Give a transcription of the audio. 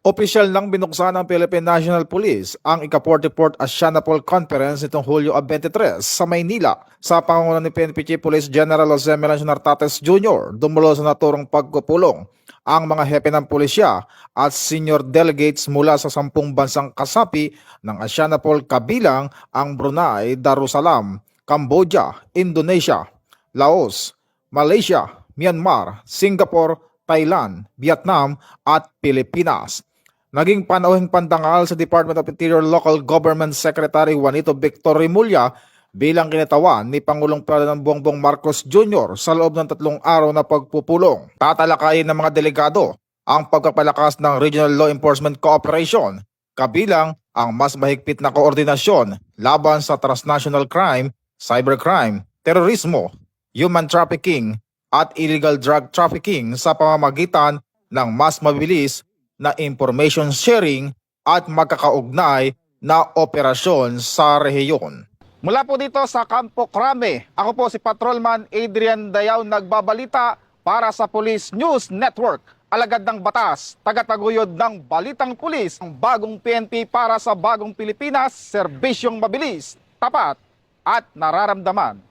Opisyal nang binuksan ng Philippine National Police ang ika-44th Asianapol Conference nitong Hulyo 23 sa Maynila. Sa pangunguna ni PNP Chief Police General Jose Melancio Nartates Jr., dumulo sa naturang pagpupulong ang mga hepe ng pulisya at senior delegates mula sa 10 bansang kasapi ng Asianapol kabilang ang Brunei, Darussalam, Cambodia, Indonesia, Laos, Malaysia, Myanmar, Singapore, Thailand, Vietnam at Pilipinas. Naging panauhing pandangal sa Department of Interior Local Government Secretary Juanito Victor Rimulya bilang kinatawan ni Pangulong Ferdinand Bongbong Marcos Jr. sa loob ng 3 araw na pagpupulong. Tatalakayin ng mga delegado ang pagpapalakas ng Regional Law Enforcement Cooperation, kabilang ang mas mahigpit na koordinasyon laban sa transnational crime, cybercrime, terorismo, human trafficking at illegal drug trafficking sa pamamagitan ng mas mabilis na information sharing at magkakaugnay na operasyon sa rehiyon. Mula po dito sa Campo Crame, ako po si Patrolman Adrian Dayaw nagbabalita para sa Police News Network. Alagad ng batas, tagataguyod ng balitang pulis, ang bagong PNP para sa bagong Pilipinas, serbisyong mabilis, tapat at nararamdaman.